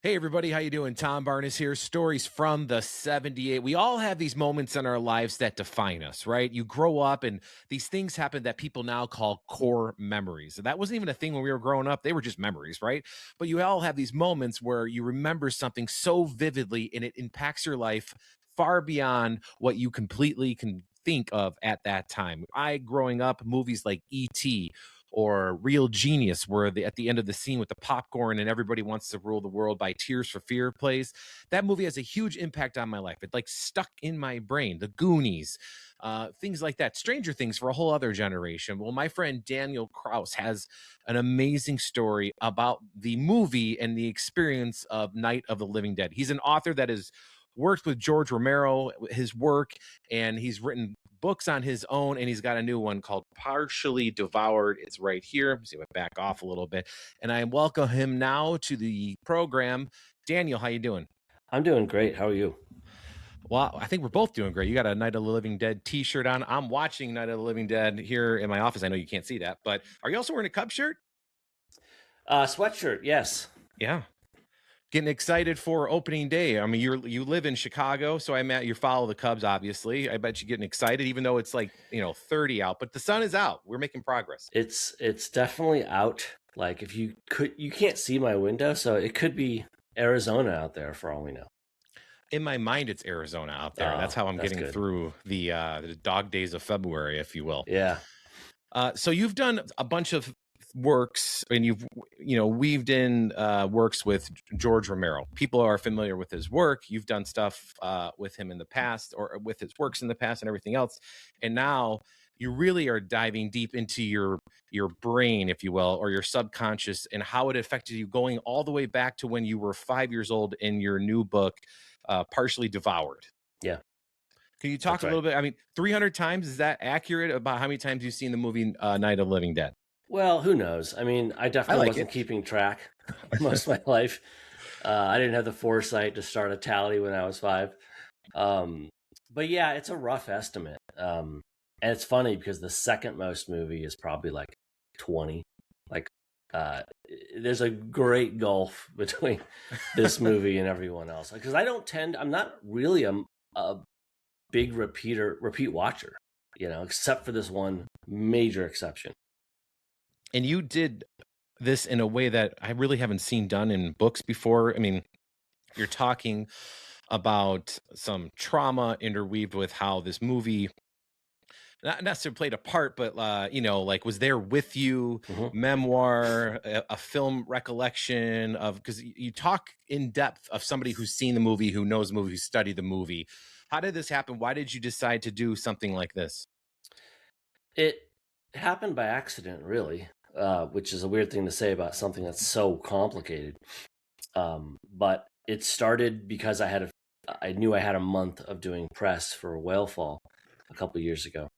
Hey everybody, how you doing? Tom Barnes here. Stories from the 78. We all have these moments in our lives that define us, right? You grow up and these things happen that people now call core memories. And that wasn't even a thing when we were growing up. They were just memories, right? But you all have these moments where you remember something so vividly and it impacts your life far beyond what you completely can think of at that time. Growing up, movies like E.T., or Real Genius, where at the end of the scene with the popcorn and everybody wants to rule the world by Tears for Fear plays. That movie has a huge impact on my life. It like stuck in my brain. The Goonies, things like that. Stranger Things for a whole other generation. Well, my friend Daniel Kraus has an amazing story about the movie and the experience of Night of the Living Dead. He's an author that has worked with George Romero, his work, and he's written books on his own, and he's got a new one called Partially Devoured. It's right here. See if I back off a little bit. And I welcome him now to the program. Daniel, how you doing? I'm doing great. How are you? Well, I think we're both doing great. You got a Night of the Living Dead t-shirt on. I'm watching Night of the Living Dead here in my office. I know you can't see that, but are you also wearing a Cub shirt? Sweatshirt, yes. Yeah. Getting excited for opening day. I mean, you live in Chicago, so you follow the Cubs, obviously. I bet you're getting excited, even though it's like 30 out, but the sun is out. We're making progress. It's definitely out. Like you can't see my window, so it could be Arizona out there for all we know. In my mind, it's Arizona out there. That's how I'm getting through the dog days of February, if you will. Yeah. So you've done a bunch of works, and you've weaved in works with George Romero. People are familiar with his work. You've done stuff with him in the past, or with his works in the past, and everything else. And now you really are diving deep into your brain, if you will, or your subconscious, and how it affected you, going all the way back to when you were 5 years old in your new book, Partially Devoured. Yeah. Can you talk a little bit? I mean, 300 times, is that accurate about how many times you've seen the movie Night of the Living Dead? Well, who knows? I mean, I definitely wasn't keeping track most of my life. I didn't have the foresight to start a tally when I was 5. But yeah, it's a rough estimate. And it's funny because the second most movie is probably like 20. Like, there's a great gulf between this movie and everyone else. Because I'm not really a big repeat watcher, except for this one major exception. And you did this in a way that I really haven't seen done in books before. I mean, you're talking about some trauma interweaved with how this movie not necessarily played a part, but like was there with you, memoir, a film recollection of, because you talk in depth of somebody who's seen the movie, who knows the movie, who studied the movie. How did this happen? Why did you decide to do something like this? It happened by accident, really, which is a weird thing to say about something that's so complicated. But it started because I knew I had a month of doing press for Whalefall a couple of years ago.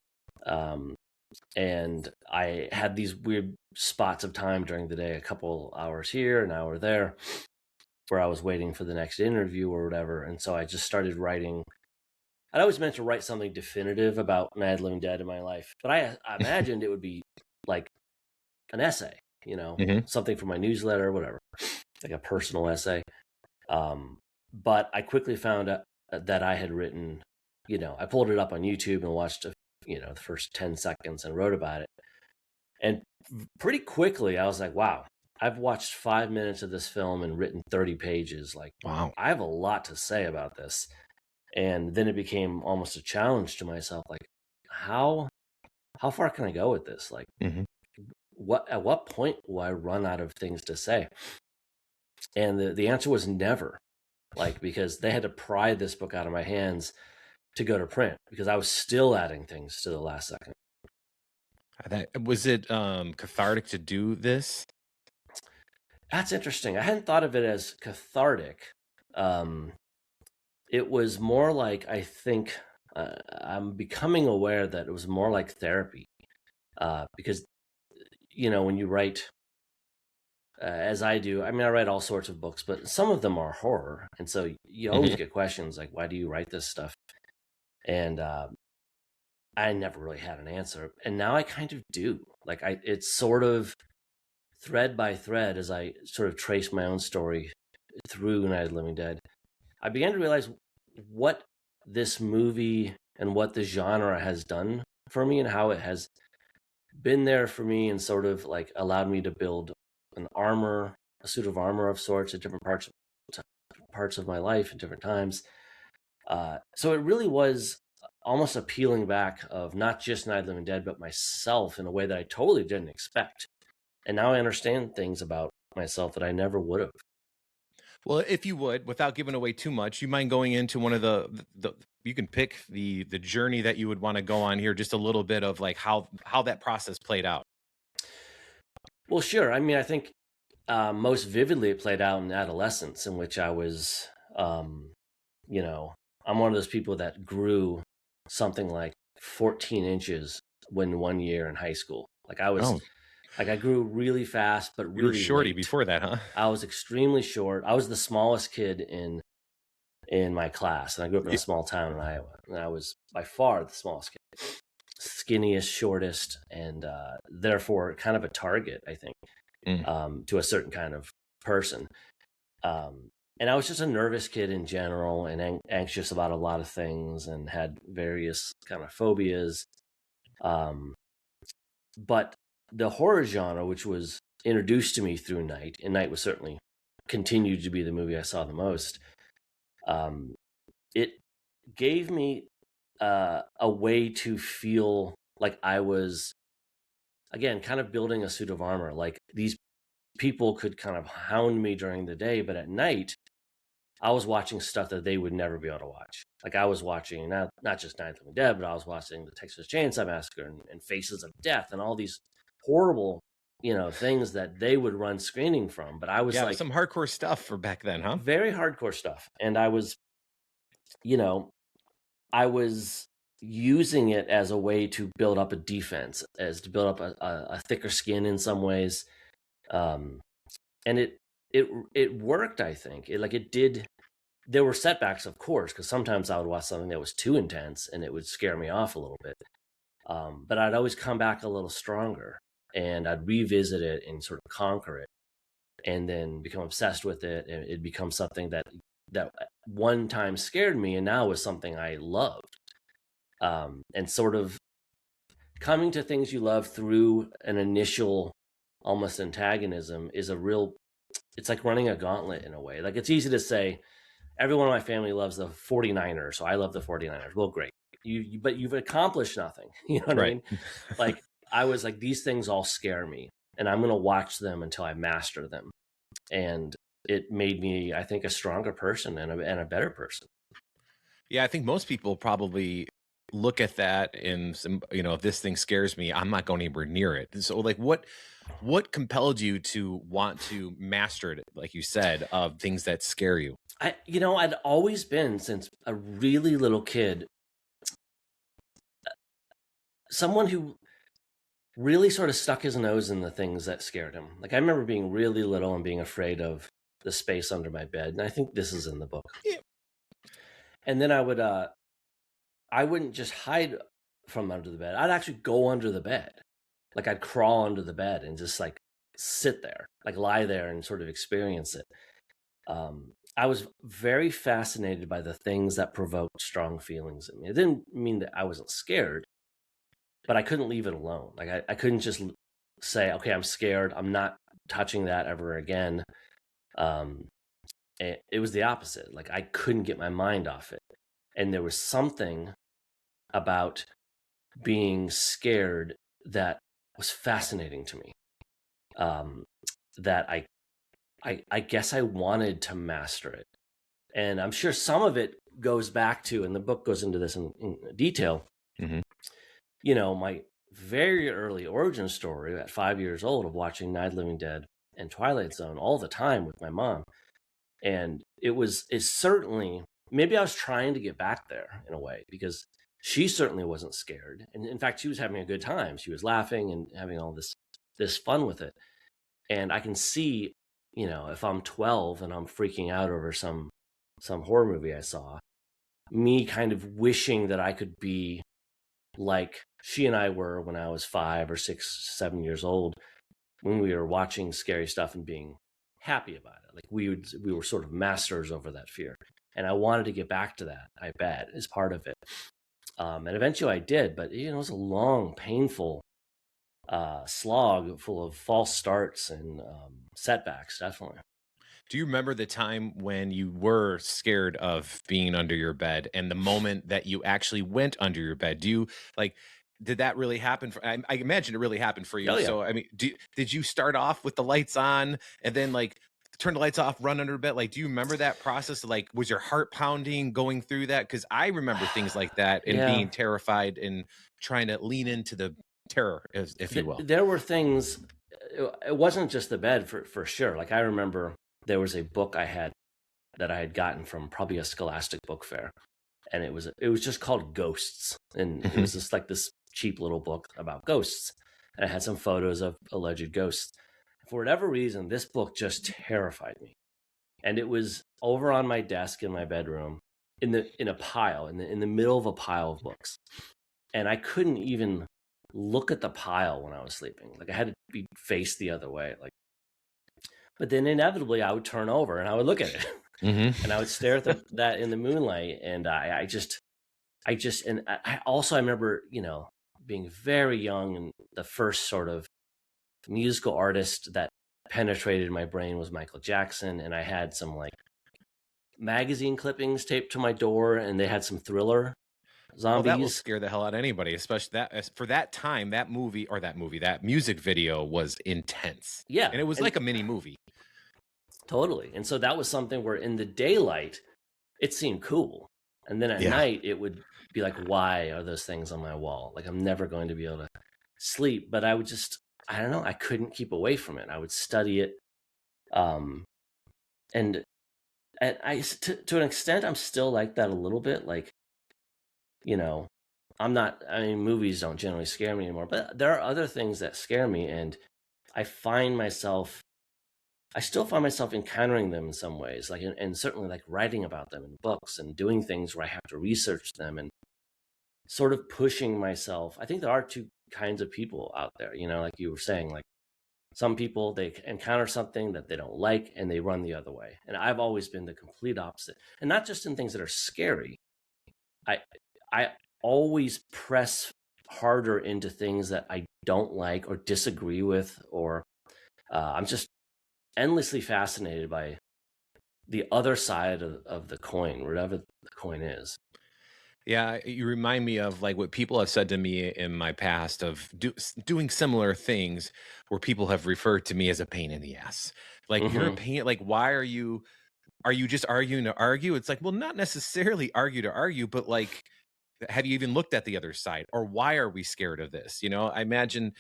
And I had these weird spots of time during the day, a couple hours here, an hour there, where I was waiting for the next interview or whatever. And so I just started writing. I'd always meant to write something definitive about Night of the Living Dead in my life, but I imagined it would be like an essay, something for my newsletter or whatever, like a personal essay. But I quickly found out that I had written, I pulled it up on YouTube and watched, the first 10 seconds and wrote about it. And pretty quickly I was like, wow, I've watched 5 minutes of this film and written 30 pages. Like, wow, I have a lot to say about this. And then it became almost a challenge to myself. Like, how far can I go with this? Like, at what point will I run out of things to say? And the answer was never. Like, because they had to pry this book out of my hands to go to print, because I was still adding things to the last second. Was it cathartic to do this? That's interesting. I hadn't thought of it as cathartic. It was more like, I think I'm becoming aware that it was more like therapy, because when you write, as I do, I mean, I write all sorts of books, but some of them are horror, and so you always get questions like, why do you write this stuff? And I never really had an answer, and now I kind of do. Like, it's sort of thread by thread as I sort of trace my own story through Night of the Living Dead, I began to realize what this movie and what the genre has done for me, and how it has been there for me and sort of like allowed me to build a suit of armor of sorts at different parts of my life at different times. So it really was almost a peeling back of not just Night of the Living Dead, but myself in a way that I totally didn't expect. And now I understand things about myself that I never would have. Well, if you would, without giving away too much, you mind going into one of the you can pick the journey that you would want to go on here, just a little bit of like how that process played out. Well, sure. I mean, I think most vividly it played out in adolescence, in which I was, you know, I'm one of those people that grew something like 14 inches when 1 year in high school. Like Oh, I grew really fast, but you were really shorty late. before that, huh? I was extremely short. I was the smallest kid in my class, and I grew up in a Yeah. small town in Iowa, and I was by far the smallest kid, skinniest, shortest, and therefore kind of a target, I think, to a certain kind of person. And I was just a nervous kid in general, and anxious about a lot of things, and had various kind of phobias. But the horror genre, which was introduced to me through Night, and Night was certainly continued to be the movie I saw the most. It gave me a way to feel like I was, again, kind of building a suit of armor. Like these people could kind of hound me during the day, but at night, I was watching stuff that they would never be able to watch. Like I was watching not just Night of the Living Dead, but I was watching the Texas Chainsaw Massacre and Faces of Death and all these horrible, things that they would run screening from. But I was Yeah, it was like some hardcore stuff for back then, huh? very hardcore stuff, and I was, you know, I was using it as a way to build up a defense, as to build up a thicker skin in some ways, um, and it worked. I think it did. There were setbacks, of course, because sometimes I would watch something that was too intense and it would scare me off a little bit. But I'd always come back a little stronger, and I'd revisit it and sort of conquer it, and then become obsessed with it, and it becomes something that one time scared me, and now is something I loved. And sort of coming to things you love through an initial almost antagonism is it's like running a gauntlet in a way. Like it's easy to say, everyone in my family loves the 49ers, so I love the 49ers. Well, great. But you've accomplished nothing. You know what I Right. mean? Like I was like, these things all scare me, and I'm going to watch them until I master them. And it made me, I think, a stronger person and a better person. Yeah, I think most people probably look at that and some, if this thing scares me, I'm not going anywhere near it. And so like what compelled you to want to master it, like you said, of things that scare you? I'd always been, since a really little kid, someone who really sort of stuck his nose in the things that scared him. Like I remember being really little and being afraid of the space under my bed, and I think this is in the book. Yeah. And then I wouldn't just hide from under the bed. I'd actually go under the bed. Like I'd crawl under the bed and just like sit there, like lie there and sort of experience it. I was very fascinated by the things that provoked strong feelings in me. It didn't mean that I wasn't scared, but I couldn't leave it alone. Like I couldn't just say, okay, I'm scared, I'm not touching that ever again. It was the opposite. Like I couldn't get my mind off it. And there was something about being scared that was fascinating to me. That I guess I wanted to master it. And I'm sure some of it goes back to, and the book goes into this in detail, Mhm. My very early origin story at 5 years old of watching Night of the Living Dead and Twilight Zone all the time with my mom. And it's certainly, maybe I was trying to get back there in a way, because she certainly wasn't scared. And in fact, she was having a good time. She was laughing and having all this fun with it. And I can see, if I'm 12 and I'm freaking out over some horror movie I saw, me kind of wishing that I could be like she and I were when I was 5 or 6, 7 years old, when we were watching scary stuff and being happy about it. Like we were sort of masters over that fear. And I wanted to get back to that, I bet, as part of it. And eventually I did, but it was a long, painful slog full of false starts and setbacks, definitely. Do you remember the time when you were scared of being under your bed and the moment that you actually went under your bed? Do you like, did that really happen I imagine it really happened for you. Oh, yeah. So, I mean, did you start off with the lights on and then like turn the lights off, run under bed? Like, do you remember that process? Like, was your heart pounding going through that? Cause I remember things like that and Yeah. being terrified and trying to lean into the terror, if you will. There were things, it wasn't just the bed for sure. Like I remember there was a book I had that I had gotten from probably a Scholastic book fair, and it was just called Ghosts, and it was just like this cheap little book about ghosts, and it had some photos of alleged ghosts. For whatever reason, this book just terrified me, and it was over on my desk in my bedroom in a pile in the middle of a pile of books, and I couldn't even look at the pile when I was sleeping. Like I had to be faced the other way, like. But then inevitably I would turn over and I would look at it and I would stare at that in the moonlight. And I also, I remember, being very young, and the first sort of musical artist that penetrated my brain was Michael Jackson. And I had some like magazine clippings taped to my door, and they had some Thriller zombies. Well, that will scare the hell out of anybody, especially that for that time. That music video was intense. Yeah. And it was like a mini movie. Totally. And so that was something where in the daylight, it seemed cool. And then at night, it would be like, why are those things on my wall? Like, I'm never going to be able to sleep. But I would just, I don't know, I couldn't keep away from it. I would study it. And to an extent, I'm still like that a little bit. Like, movies don't generally scare me anymore. But there are other things that scare me. And I still find myself encountering them in some ways, like, and certainly like writing about them in books and doing things where I have to research them and sort of pushing myself. I think there are two kinds of people out there, like you were saying, like some people, they encounter something that they don't like and they run the other way. And I've always been the complete opposite. And not just in things that are scary. I always press harder into things that I don't like or disagree with, or I'm just endlessly fascinated by the other side of the coin, whatever the coin is. Yeah, you remind me of like what people have said to me in my past of doing similar things where people have referred to me as a pain in the ass. Like you're a pain. Like, why are you just arguing to argue? It's like, well, not necessarily argue to argue, but like, have you even looked at the other side, or why are we scared of this? I imagine,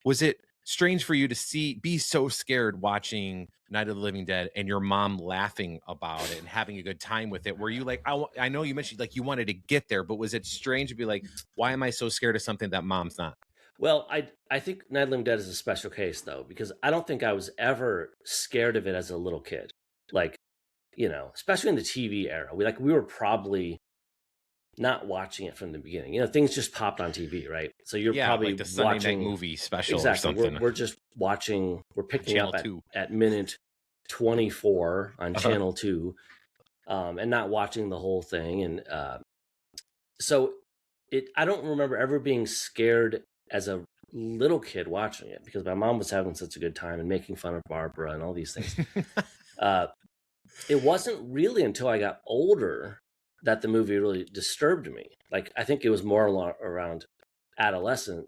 was it strange for you to be so scared watching Night of the Living Dead and your mom laughing about it and having a good time with it? Were you like, I know you mentioned like you wanted to get there, but was it strange to be like, why am I so scared of something that mom's not? Well, I think Night of the Living Dead is a special case though, because I don't think I was ever scared of it as a little kid. Like, especially in the TV era, we were probably not watching it from the beginning. Things just popped on TV, right? So you're probably like the Sunday watching night movie special exactly. or something. We're just watching. We're picking Channel up 2. at minute 24 on Channel 2, and not watching the whole thing. And so I don't remember ever being scared as a little kid watching it, because my mom was having such a good time and making fun of Barbara and all these things. It wasn't really until I got older that the movie really disturbed me. Like, I think it was more around adolescent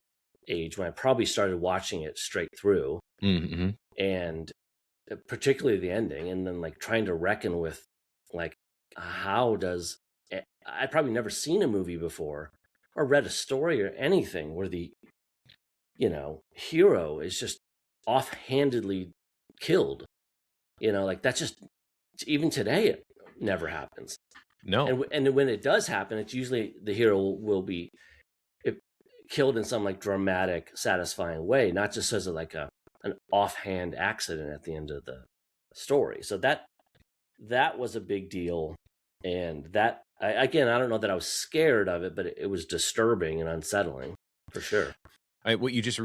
age when I probably started watching it straight through, and particularly the ending, and then like trying to reckon with like, I'd probably never seen a movie before or read a story or anything where the hero is just offhandedly killed. Like that's just, even today it never happens. No. And when it does happen, it's usually the hero will be killed in some like dramatic, satisfying way, not just as like an offhand accident at the end of the story. So that was a big deal. And that, again, I don't know that I was scared of it, but it was disturbing and unsettling for sure. What you just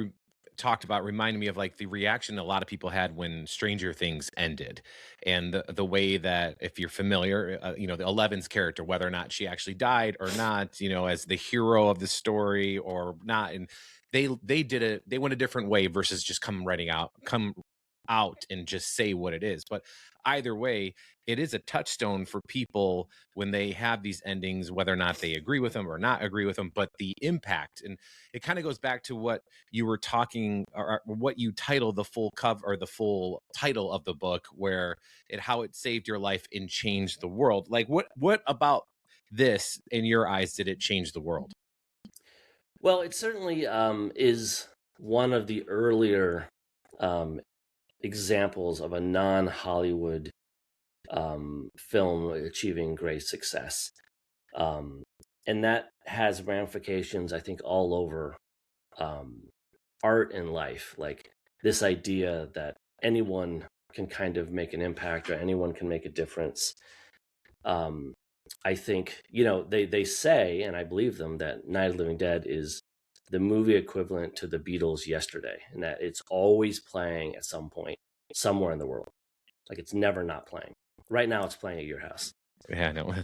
talked about reminded me of like the reaction a lot of people had when Stranger Things ended, and the way that, if you're familiar, the Eleven's character, whether or not she actually died or not, as the hero of the story or not, and they went a different way versus just come out and just say what it is. But either way, it is a touchstone for people when they have these endings, whether or not they agree with them or not agree with them, but the impact. And it kind of goes back to what you were talking, or what you title the full cover, or the full title of the book, where how it saved your life and changed the world. Like what about this in your eyes did it change the world? Well, it certainly is one of the earlier um, examples of a non-Hollywood film achieving great success. And that has ramifications, I think, all over art and life. Like this idea that anyone can kind of make an impact, or anyone can make a difference. I think, they say, and I believe them, that Night of the Living Dead is the movie equivalent to the Beatles yesterday, and that it's always playing at some point somewhere in the world. Like it's never not playing. Right now it's playing at your house. Yeah, no,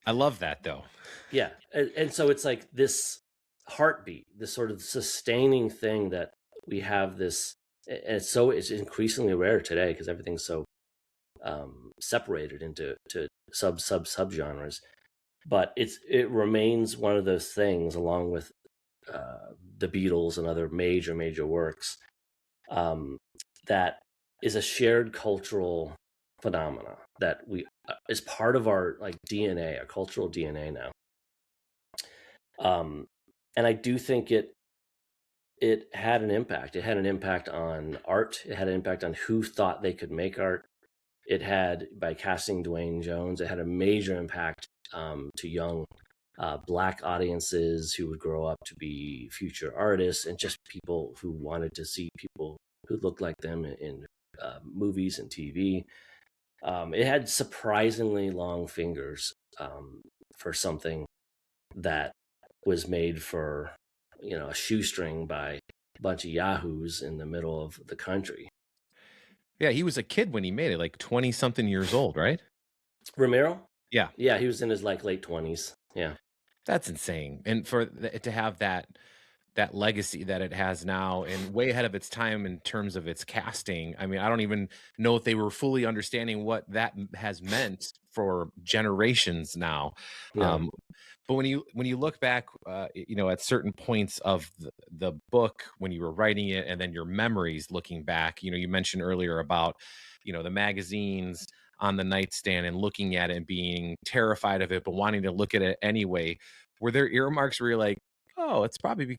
I love that though. Yeah. And so it's like this heartbeat, this sort of sustaining thing that we have this, and it's increasingly rare today because everything's so separated into sub genres. But it remains one of those things, along with the Beatles and other major works, that is a shared cultural phenomena that we is part of our like DNA, our cultural DNA now. And I do think it had an impact. It had an impact on art. It had an impact on who thought they could make art. It had, by casting Dwayne Jones, it had a major impact to young Black audiences who would grow up to be future artists, and just people who wanted to see people who looked like them in movies and TV. It had surprisingly long fingers for something that was made for a shoestring by a bunch of yahoos in the middle of the country. Yeah, he was a kid when he made it, like 20 something years old, right? Romero? Yeah. Yeah, he was in his like late 20s. Yeah. That's insane. And for it to have that legacy that it has now, and way ahead of its time in terms of its casting. I mean, I don't even know if they were fully understanding what that has meant for generations now. No. Um, but when you look back, at certain points of the book when you were writing it, and then your memories looking back, you mentioned earlier about, the magazines on the nightstand and looking at it and being terrified of it, but wanting to look at it anyway. Were there earmarks where you're like, oh, that's probably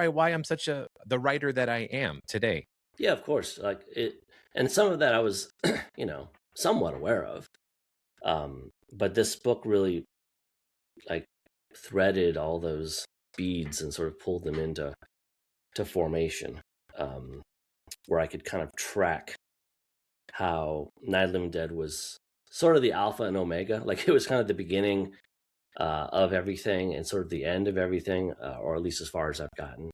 why I'm such the writer that I am today? Yeah, of course. Like it, and some of that I was, somewhat aware of. But this book really like threaded all those beads and sort of pulled them into formation, where I could kind of track how Night of the Living Dead was sort of the alpha and omega. Like it was kind of the beginning of everything and sort of the end of everything, or at least as far as I've gotten.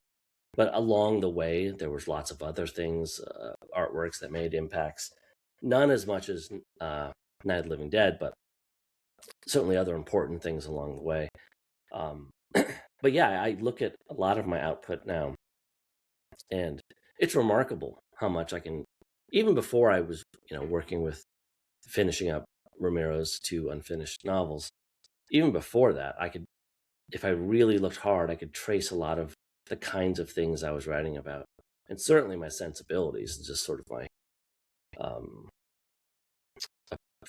But along the way, there was lots of other things, artworks that made impacts. None as much as Night of the Living Dead, but certainly other important things along the way. But yeah, I look at a lot of my output now, and it's remarkable how much I can, even before I was, working with finishing up Romero's 2 unfinished novels, even before that, I could, if I really looked hard, I could trace a lot of the kinds of things I was writing about. And certainly my sensibilities, and just sort of my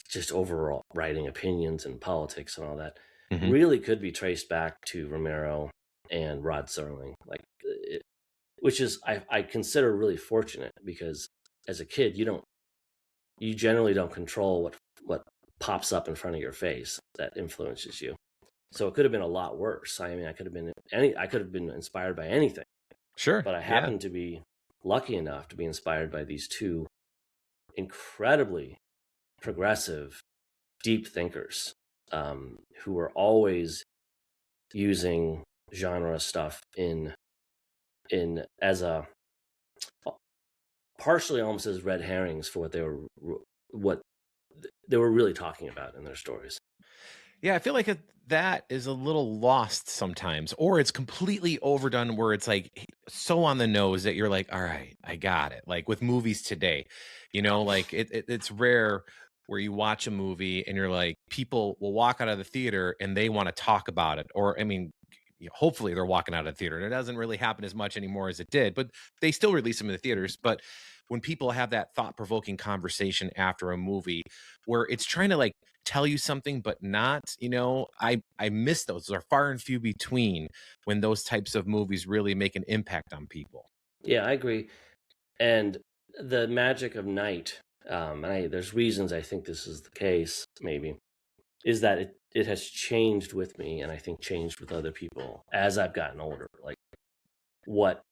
just overall writing opinions and politics and all that, Mhm. really could be traced back to Romero and Rod Serling, which is I consider really fortunate, because as a kid you generally don't control what pops up in front of your face that influences you. So it could have been a lot worse. I mean, I could have been inspired by anything. Sure. But I Yeah. happen to be lucky enough to be inspired by these two incredibly progressive, deep thinkers, who were always using genre stuff in as a partially almost as red herrings for what they were really talking about in their stories. Yeah, I feel like that is a little lost sometimes, or it's completely overdone where it's like so on the nose that you're like, all right, I got it. Like with movies today, like it's rare where you watch a movie and you're like, people will walk out of the theater and they want to talk about it. Or, I mean, hopefully they're walking out of the theater. And it doesn't really happen as much anymore as it did, but they still release them in the theaters. But when people have that thought provoking conversation after a movie where it's trying to like tell you something but not, I miss those. Those are far and few between when those types of movies really make an impact on people. Yeah, I agree. And the magic of Night, there's reasons I think this is the case, maybe, is that it has changed with me, and I think changed with other people as I've gotten older. Like what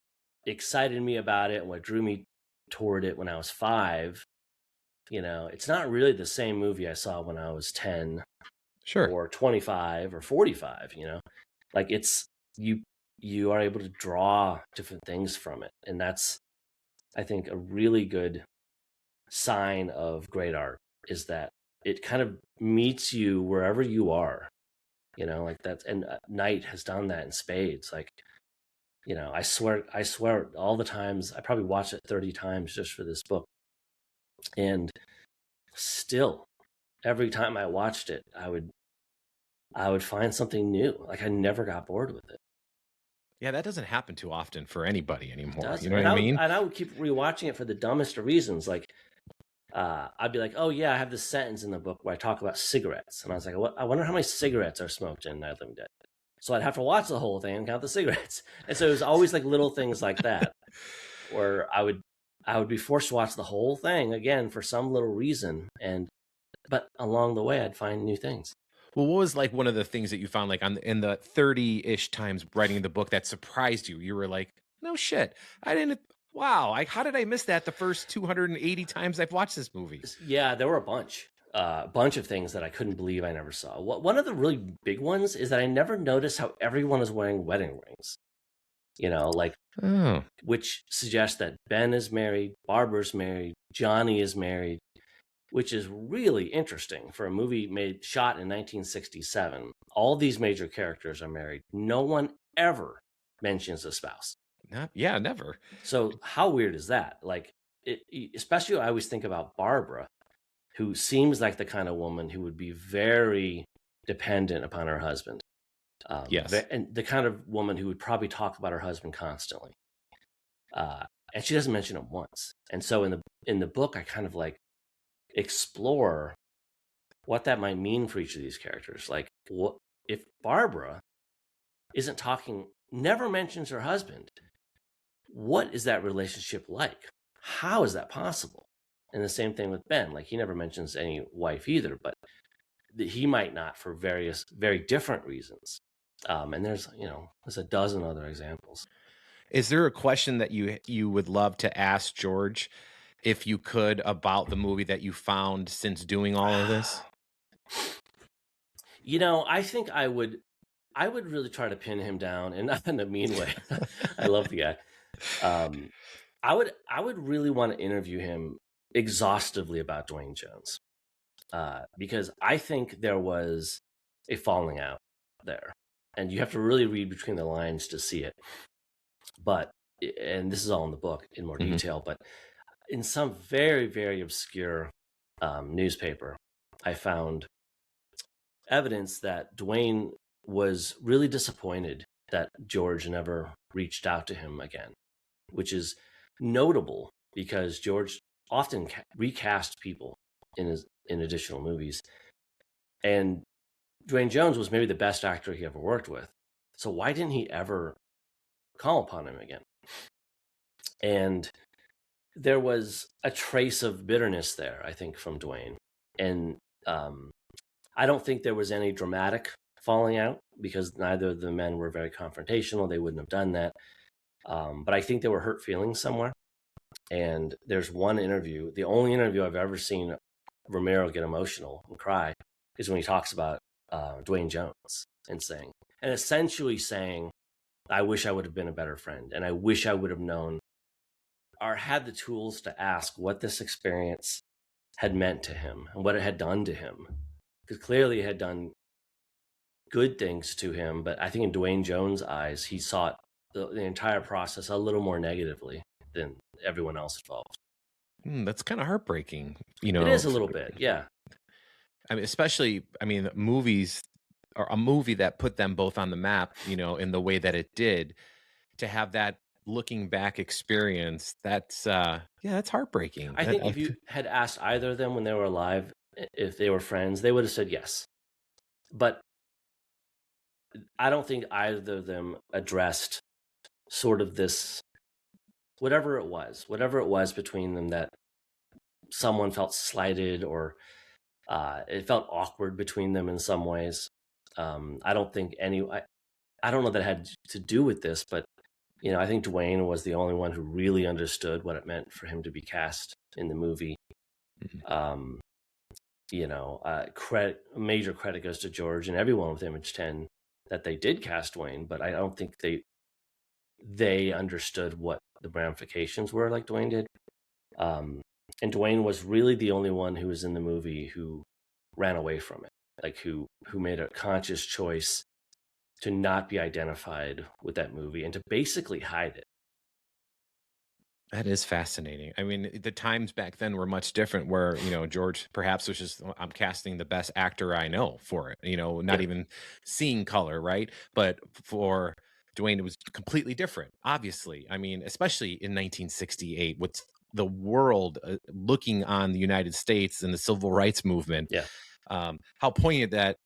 excited me about it, what drew me toward it when I was 5, it's not really the same movie I saw when I was 10 Sure. or 25 or 45, like it's you are able to draw different things from it, and that's, I think, a really good sign of great art, is that it kind of meets you wherever you are, like that's, and Night has done that in spades. Like, I swear all the times, I probably watched it 30 times just for this book, and still every time I watched it, I would find something new. Like I never got bored with it. Yeah, that doesn't happen too often for anybody anymore. Doesn't. You know what I mean? And I would keep rewatching it for the dumbest of reasons. Like, I'd be like, oh yeah, I have this sentence in the book where I talk about cigarettes, and I was like, I wonder how many cigarettes are smoked in Night of the Living Dead. So I'd have to watch the whole thing and count the cigarettes. And so it was always like little things like that, where I would be forced to watch the whole thing again for some little reason, but along the way I'd find new things. Well, what was like one of the things that you found like in the 30-ish times writing the book that surprised you? You were like, no shit, I didn't. Wow, how did I miss that the first 280 times I've watched this movie? Yeah, there were a bunch of things that I couldn't believe I never saw. One of the really big ones is that I never noticed how everyone is wearing wedding rings. Which suggests that Ben is married, Barbara's married, Johnny is married, which is really interesting for a movie shot in 1967. All these major characters are married. No one ever mentions a spouse. Never. So how weird is that? Like, especially I always think about Barbara, who seems like the kind of woman who would be very dependent upon her husband. Yes. And the kind of woman who would probably talk about her husband constantly. And she doesn't mention him once. And so in the book, I kind of like explore what that might mean for each of these characters. Like, what if Barbara isn't talking, never mentions her husband? What is that relationship like? How is that possible? And the same thing with Ben. Like, he never mentions any wife either, but he might not for various very different reasons. And there's a dozen other examples. Is there a question that you would love to ask George, if you could, about the movie that you found since doing all of this? I think I would really try to pin him down, and not in a mean way. I love the guy. I would really want to interview him exhaustively about Dwayne Jones, because I think there was a falling out there, and you have to really read between the lines to see it. But, and this is all in the book in more detail, but in some very, very obscure newspaper, I found evidence that Dwayne was really disappointed that George never reached out to him again, which is notable because George often recast people in additional movies. And Dwayne Jones was maybe the best actor he ever worked with. So why didn't he ever call upon him again? And there was a trace of bitterness there, I think, from Dwayne. And I don't think there was any dramatic falling out, because neither of the men were very confrontational. They wouldn't have done that. But I think there were hurt feelings somewhere. And there's one interview, the only interview I've ever seen Romero get emotional and cry, is when he talks about Dwayne Jones and essentially saying, I wish I would have been a better friend, and I wish I would have known had the tools to ask what this experience had meant to him and what it had done to him, because clearly it had done good things to him. But I think in Dwayne Jones' eyes, he saw the entire process a little more negatively than everyone else involved. That's kind of heartbreaking, you It know. is a little bit, yeah. I mean, especially, I mean, movies or a movie that put them both on the map, you know, in the way that it did, to have that looking back experience. That's yeah, that's heartbreaking. I That think if you had asked either of them when they were alive if they were friends, they would have said yes. But I don't think either of them addressed sort of this, whatever it was between them, that someone felt slighted, or it felt awkward between them in some ways. I don't think I don't know that it had to do with this, but I think Dwayne was the only one who really understood what it meant for him to be cast in the movie. Mhm. Um, major credit goes to George and everyone with Image 10 that they did cast Dwayne, but I don't think they understood what the ramifications were like Dwayne did. And Dwayne was really the only one who was in the movie who ran away from it, like who made a conscious choice to not be identified with that movie and to basically hide it. That is fascinating. I mean, the times back then were much different where, you know, George perhaps was just, "Well, I'm casting the best actor I know for it, you know, not Yeah. even seeing color, right? But for Dwayne, it was completely different, obviously. I mean, especially in 1968, with the world looking on the United States and the civil rights movement, Yeah. how poignant that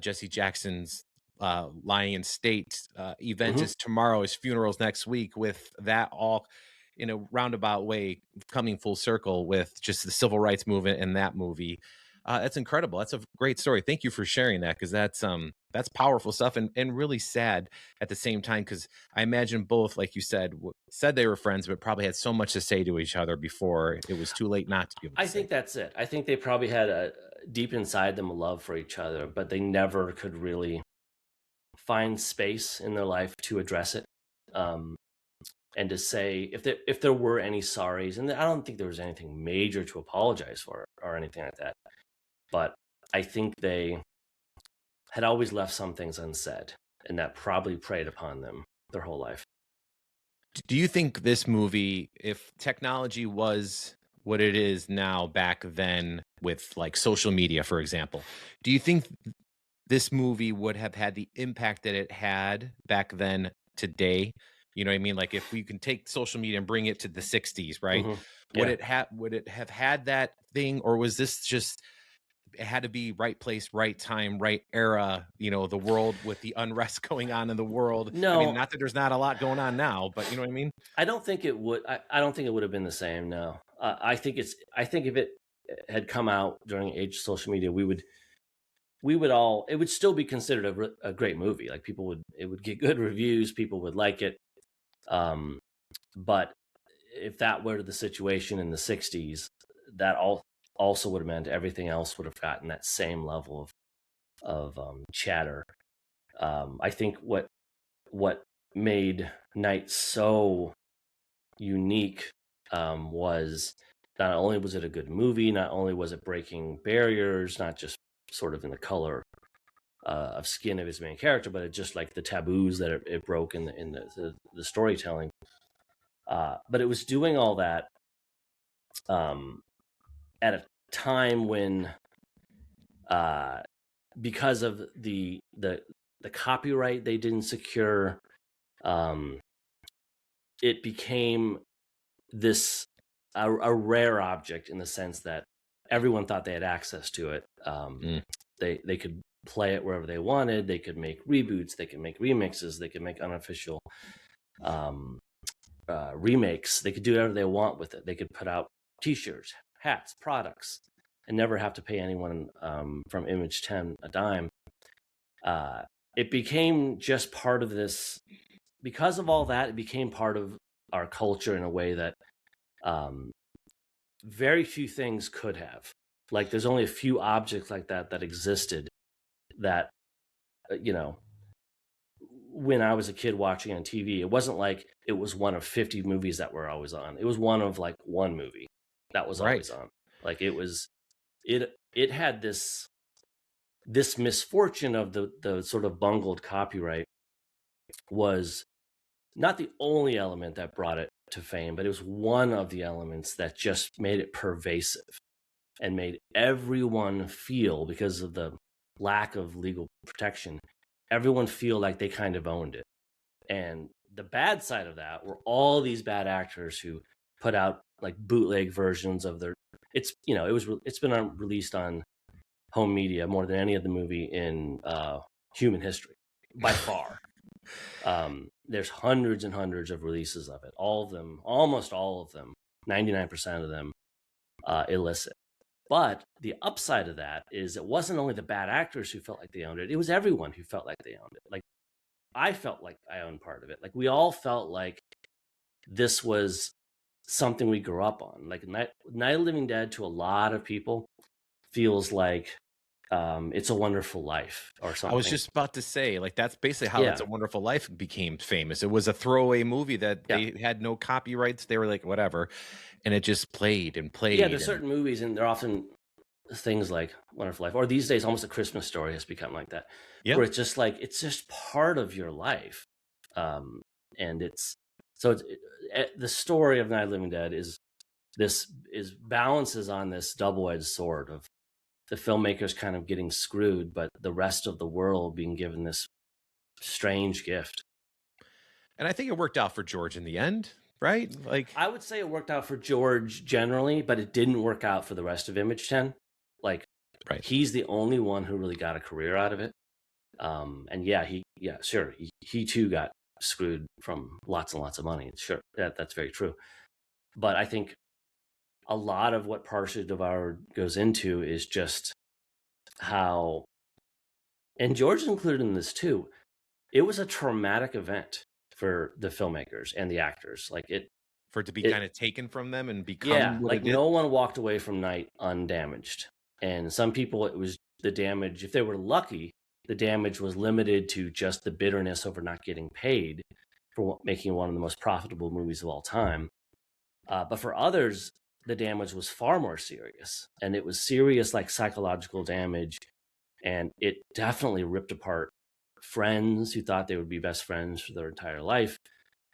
Jesse Jackson's lying in state event Hmm. is tomorrow, his funeral's next week, with that all in a roundabout way coming full circle with just the civil rights movement and that movie. That's incredible. That's a great story. Thank you for sharing that, because that's powerful stuff, and really sad at the same time, because I imagine both, like you said, said they were friends, but probably had so much to say to each other before it was too late not to be able to I say. think that's it. I think they probably had a deep inside them a love for each other, but they never could really find space in their life to address it. Um, and to say if there were any sorries, and I don't think there was anything major to apologize for or anything like that, but I think they had always left some things unsaid, and that probably preyed upon them their whole life. Do you think this movie, if technology was what it is now back then with like social media, for example, do you think this movie would have had the impact that it had back then today? You know what I mean? Like if we can take social media and bring it to the 60s, right? Hmm. Yeah. Would it have had that thing, or was this just, it had to be right place, right time, right era, you know, the world with the unrest going on in the world. I mean, No, not that there's not a lot going on now, but you know what I mean? I don't think it would. I don't think it would have been the same. No, I think it's. I think if it had come out during the age of social media, we would all. It would still be considered a great movie. Like people would. It would get good reviews. People would like it. Um, but if that were the situation in the '60s, that also would have meant everything else would have gotten that same level of chatter. I think what made Night so unique was not only was it a good movie, not only was it breaking barriers, not just sort of in the color of skin of his main character, but it just like the taboos that it broke in the storytelling. But it was doing all that um, at a time when, uh, because of the copyright they didn't secure, um, it became this a rare object in the sense that everyone thought they had access to it. Mm. They could play it wherever they wanted. They could make reboots. They could make remixes. They could make unofficial um, remakes. They could do whatever they want with it. They could put out T-shirts, hats, products, and never have to pay anyone from Image 10 a dime. It became just part of this. Because of all that, it became part of our culture in a way that um, very few things could have. Like there's only a few objects like that existed that, you know, when I was a kid watching on TV, it wasn't like it was one of 50 movies that were always on. It was one of like one movie that was always Right. on. Like it had this misfortune of the sort of bungled copyright was not the only element that brought it to fame, but it was one of the elements that just made it pervasive and made everyone feel, because of the lack of legal protection, everyone feel like they kind of owned it. And the bad side of that were all these bad actors who put out like bootleg versions of their. It's been released on home media more than any other movie in human history by far. There's hundreds and hundreds of releases of it. All of them, almost all of them, 99% of them, illicit. But the upside of that is it wasn't only the bad actors who felt like they owned it. It was everyone who felt like they owned it. Like I felt like I owned part of it. Like we all felt like this was something we grew up on. Like Night of the Living Dead to a lot of people feels like It's a Wonderful Life or something. I was just about to say, like, that's basically how Yeah. It's a Wonderful Life became famous. It was a throwaway movie that Yeah. they had no copyrights. They were like, whatever. And it just played and played. Yeah, there's certain movies, and they're often things like Wonderful Life, or these days, almost A Christmas Story has become like that, Yeah. where it's just like, it's just part of your life. And the story of Night of the Living Dead is balances on this double-edged sword of the filmmakers kind of getting screwed, but the rest of the world being given this strange gift. And I think it worked out for George in the end, right? Like, I would say it worked out for George generally, but it didn't work out for the rest of Image 10. Like, right. He's the only one who really got a career out of it. And he too got screwed from lots and lots of money. Sure, that's very true. But I think a lot of what Partially Devoured goes into is just how, and George is included in this too, it was a traumatic event for the filmmakers and the actors. Like for it to be kind of taken from them and become what like it did. No one walked away from Night undamaged. And some people, it was the damage, if they were lucky, the damage was limited to just the bitterness over not getting paid for making one of the most profitable movies of all time. But for others, the damage was far more serious. And it was serious, like psychological damage. And it definitely ripped apart friends who thought they would be best friends for their entire life.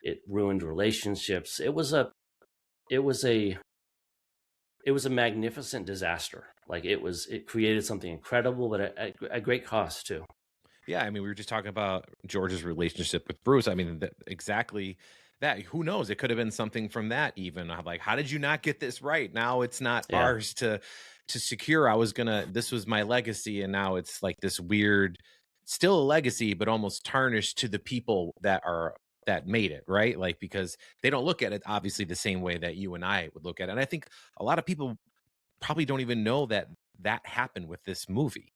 It ruined relationships. It was a magnificent disaster. Like it created something incredible, but at a great cost too. Yeah, I mean, we were just talking about George's relationship with Bruce. I mean, exactly that. Who knows? It could have been something from that. Even like, how did you not get this right? Now it's not ours to secure. This was my legacy, and now it's like this weird, still a legacy, but almost tarnished to the people that made it, right? Like, because they don't look at it obviously the same way that you and I would look at it. And I think a lot of people probably don't even know that happened with this movie.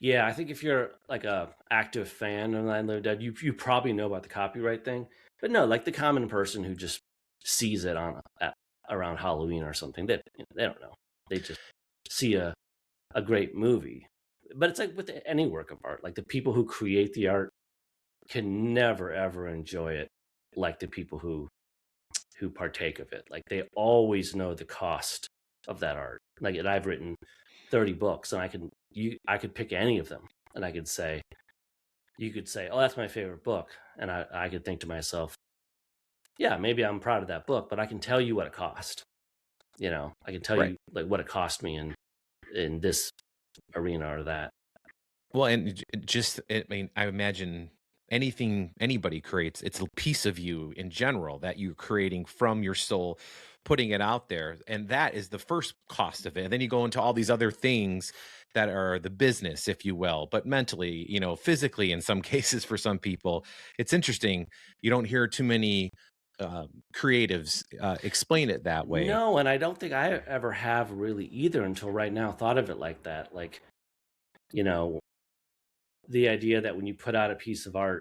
Yeah, I think if you're like a active fan of Night of the Living Dead, you probably know about the copyright thing. But no, like the common person who just sees it around Halloween or something, they don't know. They just see a great movie. But it's like with any work of art, like the people who create the art can never ever enjoy it like the people who partake of it. Like they always know the cost of that art. Like, and I've written 30 books, and I could pick any of them, and I could say, you could say, oh, that's my favorite book, and I could think to myself, yeah, maybe I'm proud of that book, but I can tell you what it cost. I can tell you like what it cost me in this arena or that. Well, and I mean, I imagine anything anybody creates, it's a piece of you in general that you're creating from your soul, putting it out there. And that is the first cost of it. And then you go into all these other things that are the business, if you will, but mentally, physically, in some cases, for some people, it's interesting. You don't hear too many creatives explain it that way. No, and I don't think I ever have really either until right now thought of it like that. Like, the idea that when you put out a piece of art,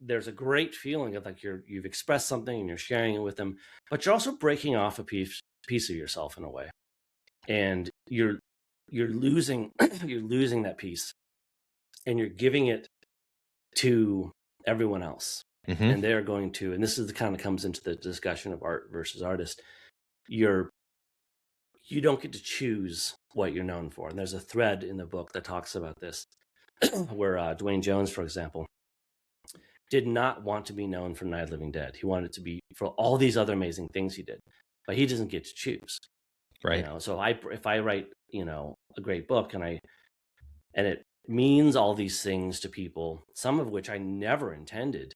there's a great feeling of like you've expressed something and you're sharing it with them, but you're also breaking off a piece of yourself in a way, and you're losing you're losing that piece, and you're giving it to everyone else. Mm-hmm. And they're going to, and this is the kind of comes into the discussion of art versus artist. You don't get to choose what you're known for. And there's a thread in the book that talks about this, where Dwayne Jones, for example, did not want to be known for Night of the Living Dead. He wanted it to be for all these other amazing things he did, but he doesn't get to choose. Right. So if I write, a great book and it means all these things to people, some of which I never intended,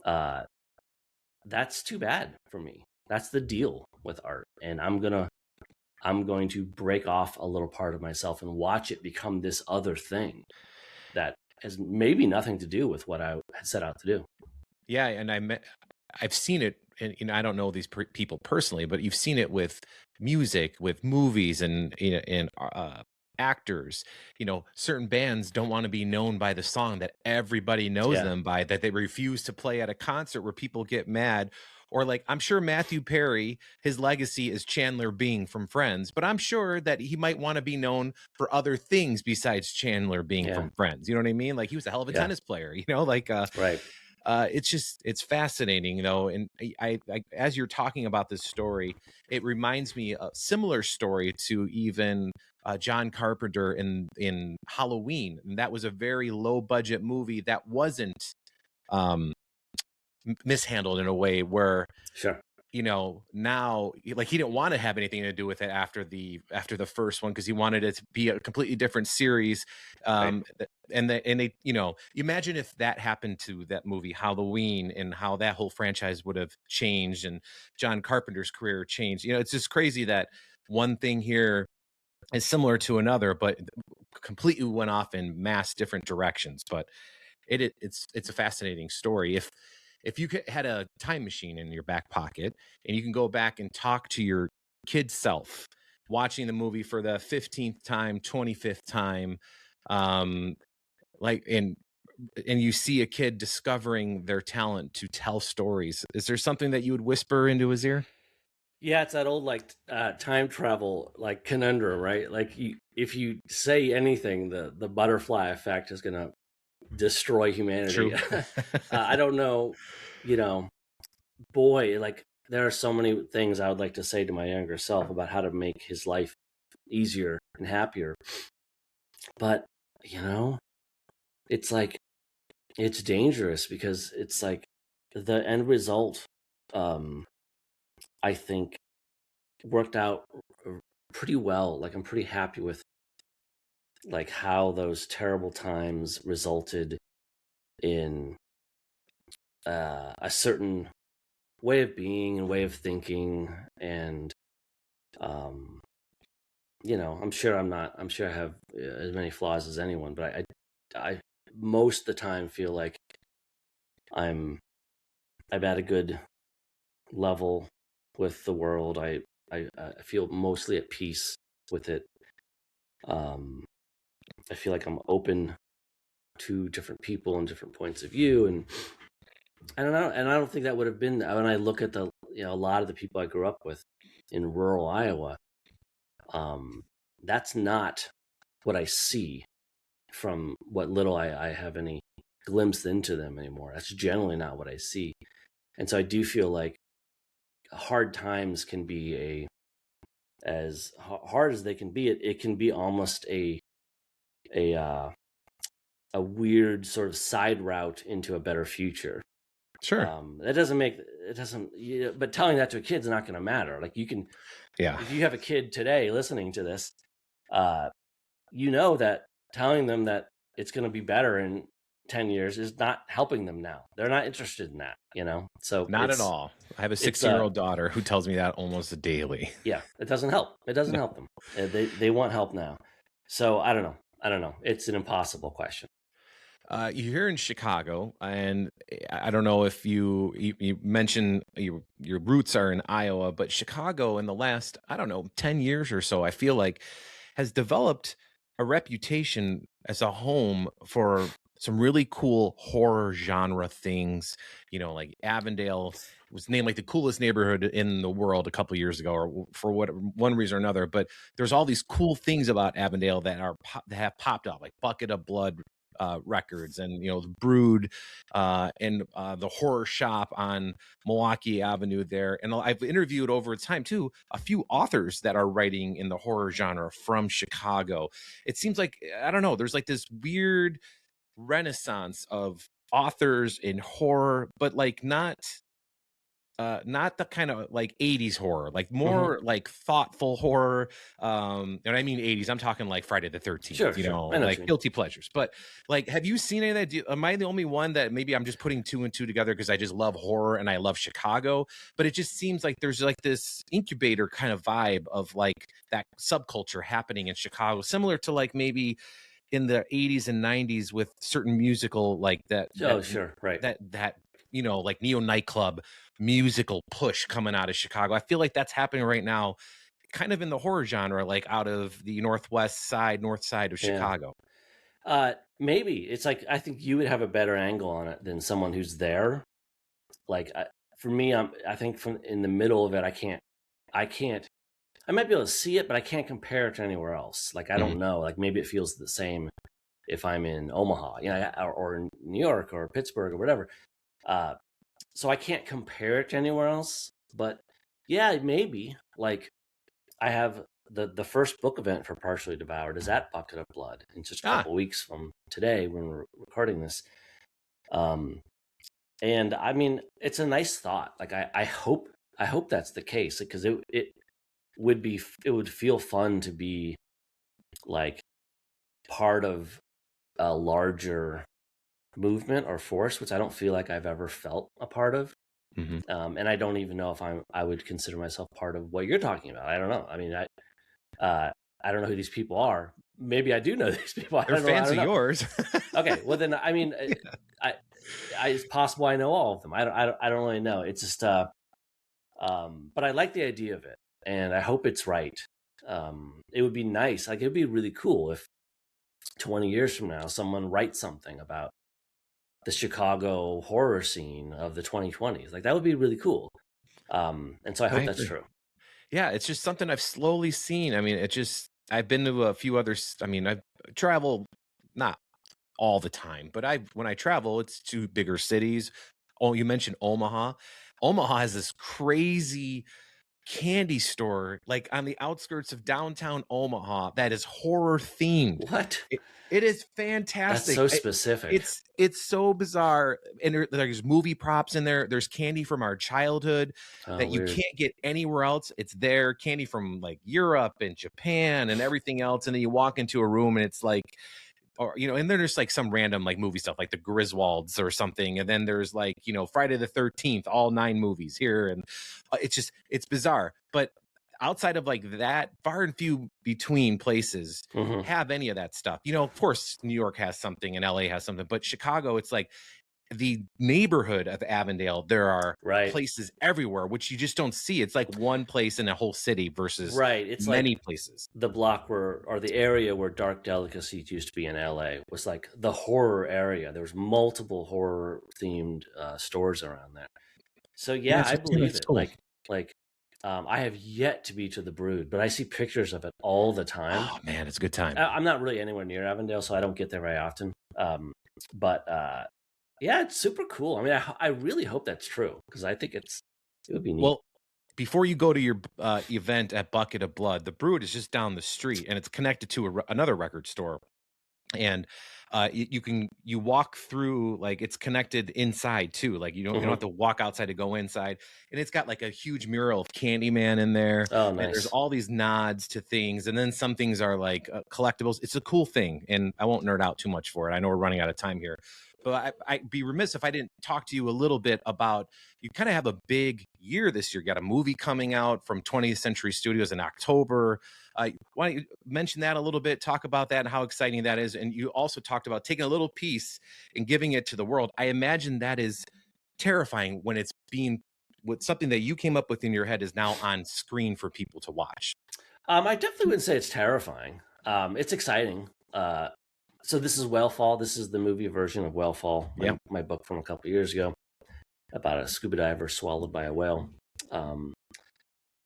that's too bad for me. That's the deal with art. And I'm going to break off a little part of myself and watch it become this other thing that has maybe nothing to do with what I had set out to do. Yeah, and I've seen it, and I don't know these people personally, but you've seen it with music, with movies, and actors. Certain bands don't want to be known by the song that everybody knows them by, that they refuse to play at a concert where people get mad. Or like, I'm sure Matthew Perry, his legacy is Chandler Bing from Friends, but I'm sure that he might want to be known for other things besides Chandler Bing from Friends. You know what I mean? Like, he was a hell of a tennis player, Right. It's fascinating, and I as you're talking about this story, it reminds me a similar story to even John Carpenter in Halloween, and that was a very low budget movie that wasn't mishandled in a way where Sure. now, like, he didn't want to have anything to do with it after the first one, because he wanted it to be a completely different series. Right. And they, imagine if that happened to that movie Halloween, and how that whole franchise would have changed, and John Carpenter's career changed. It's just crazy that one thing here is similar to another, but completely went off in mass different directions. But it's a fascinating story. If you had a time machine in your back pocket, and you can go back and talk to your kid self, watching the movie for the 15th time, 25th time, like, and you see a kid discovering their talent to tell stories, is there something that you would whisper into his ear? Yeah, it's that old time travel conundrum, right? Like, if you say anything, the butterfly effect is gonna destroy humanity. True. I don't know, boy, there are so many things I would like to say to my younger self about how to make his life easier and happier. But, it's it's dangerous, because it's like the end result, I think, worked out pretty well. Like, I'm pretty happy with how those terrible times resulted in a certain way of being and way of thinking. And I'm sure I have as many flaws as anyone, but I most of the time feel like I'm at a good level with the world. I feel mostly at peace with it. I feel like I'm open to different people and different points of view, and I don't think that would have been when I look at a lot of the people I grew up with in rural Iowa. That's not what I see from what little I have any glimpse into them anymore. That's generally not what I see. And so I do feel like hard times can be as hard as they can be. It can be almost a weird sort of side route into a better future. Sure. But telling that to a kid's not going to matter. Like, you can, if you have a kid today listening to this, that telling them that it's going to be better in 10 years is not helping them now. They're not interested in that, So not at all. I have a 16-year-old daughter who tells me that almost daily. Yeah, it doesn't help. It doesn't help them. They want help now. So I don't know. It's an impossible question. You're here in Chicago, and I don't know if you mentioned your roots are in Iowa, but Chicago in the last, 10 years or so, I feel like has developed a reputation as a home for some really cool horror genre things. Like Avondale was named like the coolest neighborhood in the world a couple years ago, or for one reason or another. But there's all these cool things about Avondale that have popped up, like Bucket of Blood records, and the Brood, and the Horror Shop on Milwaukee Avenue there. And I've interviewed over time too a few authors that are writing in the horror genre from Chicago. It seems like, I don't know, there's like this weird renaissance of authors in horror, but like not the kind of like 80s horror, like Hmm. more like thoughtful horror. And I mean 80s, I'm talking like Friday the 13th, Sure, sure. I know what like you mean. guilty pleasures. But like, have you seen any of that? Am I the only one that maybe I'm just putting two and two together because I just love horror and I love Chicago? But it just seems like there's like this incubator kind of vibe of like that subculture happening in Chicago, similar to like maybe in the 80s and 90s with certain musical like Oh, sure, right. that like neo nightclub musical push coming out of Chicago. I feel like that's happening right now, kind of in the horror genre, like out of the north side of Yeah. Chicago. Maybe it's like, I think you would have a better angle on it than someone who's there. Like, for me, I think from in the middle of it, I might be able to see it, but I can't compare it to anywhere else. Like, I Mhm. don't know. Like, maybe it feels the same if I'm in Omaha, or in New York or Pittsburgh or whatever. Uh, so I can't compare it to anywhere else. But yeah, maybe. Like, I have the first book event for Partially Devoured is at Bucket of Blood in just a Ah, couple weeks from today when we're recording this. Um, and I mean, it's a nice thought. Like, I hope that's the case, because it would feel fun to be like part of a larger movement or force, which I don't feel like I've ever felt a part of. mhm. And I don't even know if I would consider myself part of what you're talking about. I don't know. I mean, I don't know who these people are. Maybe I do know these people. I They're don't know. I fans don't of know. yours. Okay, well then, I mean, I, it's possible I know all of them. I don't really know. It's just, but I like the idea of it, and I hope it's right. It would be nice. Like, it'd be really cool if 20 years from now someone writes something about the Chicago horror scene of the 2020s. Like, that would be really cool. And so I I hope that's agree. true. Yeah, it's just something I've slowly seen. I mean, I've been to a few others. I mean, I've traveled not all the time, but when I travel, it's to bigger cities. Oh, you mentioned Omaha. Omaha has this crazy candy store like on the outskirts of downtown Omaha that is horror themed. What? It is That's fantastic. so specific. It's so bizarre, and there's movie props in there. There's candy from our childhood Oh, that you weird. can't get anywhere else. It's there, candy from like Europe and Japan and everything else. And then you walk into a room and it's like, or and then there's like some random like movie stuff like the Griswolds or something, and then there's like Friday the 13th, all 9 movies here, and it's bizarre. But outside of like that, far and few between places Hmm. have any of that stuff. Of course, New York has something and LA has something, but Chicago, it's like the neighborhood of Avondale, there are Right. places everywhere, which you just don't see. It's like one place in a whole city versus Right. It's like many places. the block or the area where Dark Delicacies used to be in LA was like the horror area. There was multiple horror themed stores around there. So Yeah, yeah, it's I just yeah, believe it's it. cool. Like I have yet to be to the Brood, but I see pictures of it all the time. Oh man, it's a good time. I'm not really anywhere near Avondale, so I don't get there very often. But yeah, it's super cool. I mean, I really hope that's true, because I think it would be neat. Well, before you go to your event at Bucket of Blood, the Brood is just down the street, and it's connected to another record store. And you walk through, like it's connected inside too. Like you don't have Hmm. to walk outside to go inside. And it's got like a huge mural of Candyman in there. Oh, And there's nice. all these nods to things, and then some things are like collectibles. It's a cool thing, and I won't nerd out too much for it. I know we're running out of time here, but I'd be remiss if I didn't talk to you a little bit about, you kind of have a big year this year. You got a movie coming out from 20th Century Studios in October. Why don't you mention that a little bit, talk about that and how exciting that is? And you also talked about taking a little piece and giving it to the world. I imagine that is terrifying when it's being, with something that you came up with in your head is now on screen for people to watch. I definitely wouldn't say it's terrifying. It's exciting. So this is Whalefall. This is the movie version of Whalefall, Yeah. my book from a couple of years ago about a scuba diver swallowed by a whale.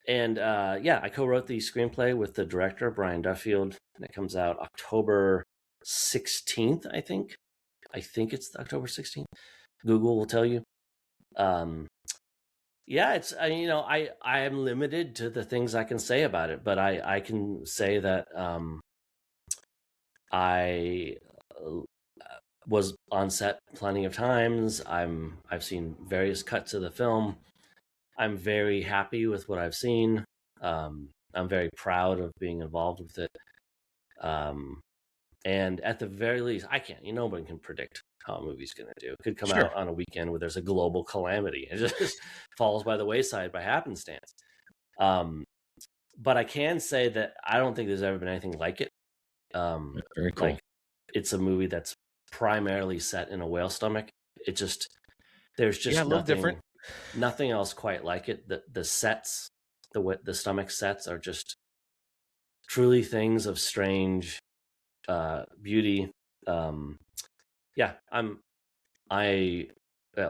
And yeah, I co-wrote the screenplay with the director, Brian Duffield, and it comes out October 16th, I think. I think it's October 16th. Google will tell you. Yeah, it's I am limited to the things I can say about it, but I can say that I was on set plenty of times. I've seen various cuts of the film. I'm very happy with what I've seen. I'm very proud of being involved with it. And at the very least, nobody can predict how a movie's going to do. It could come Sure. out on a weekend where there's a global calamity. It just falls by the wayside by happenstance. But I can say that I don't think there's ever been anything like it. Very cool. Like, it's a movie that's primarily set in a whale stomach. There's just a little different. Nothing else quite like it. The sets, the stomach sets are just truly things of strange beauty. I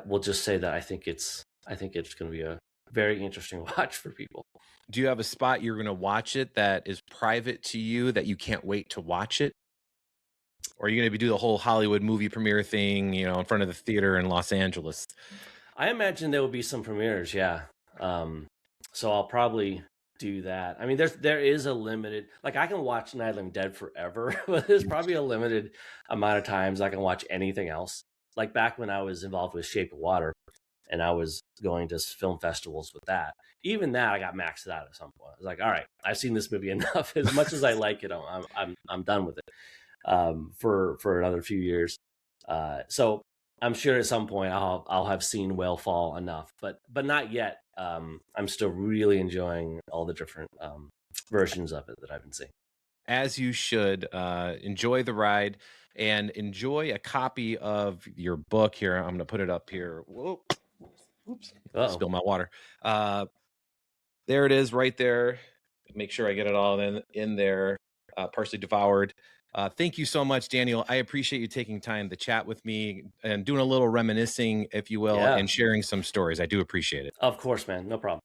will just say that I think it's going to be a very interesting watch for people. Do you have a spot you're going to watch it that is private to you that you can't wait to watch it? Or are you going to do the whole Hollywood movie premiere thing, in front of the theater in Los Angeles? I imagine there will be some premieres, yeah. So I'll probably do that. I mean, there is a limited, like, I can watch Night of the Living Dead forever, but there's probably a limited amount of times I can watch anything else. Like back when I was involved with Shape of Water, and I was going to film festivals with that. Even that, I got maxed out at some point. I was like, all right, I've seen this movie enough. As much as I like it, I'm done with it for another few years. So I'm sure at some point I'll have seen Whale Fall enough, but not yet. I'm still really enjoying all the different versions of it that I've been seeing. As you should. Enjoy the ride and enjoy a copy of your book here. I'm going to put it up here. Whoa. Oops. Spill my water. There it is right there. Make sure I get it all in there. Partially Devoured. Thank you so much, Daniel. I appreciate you taking time to chat with me and doing a little reminiscing, if you will, and sharing some stories. I do appreciate it. Of course, man. No problem.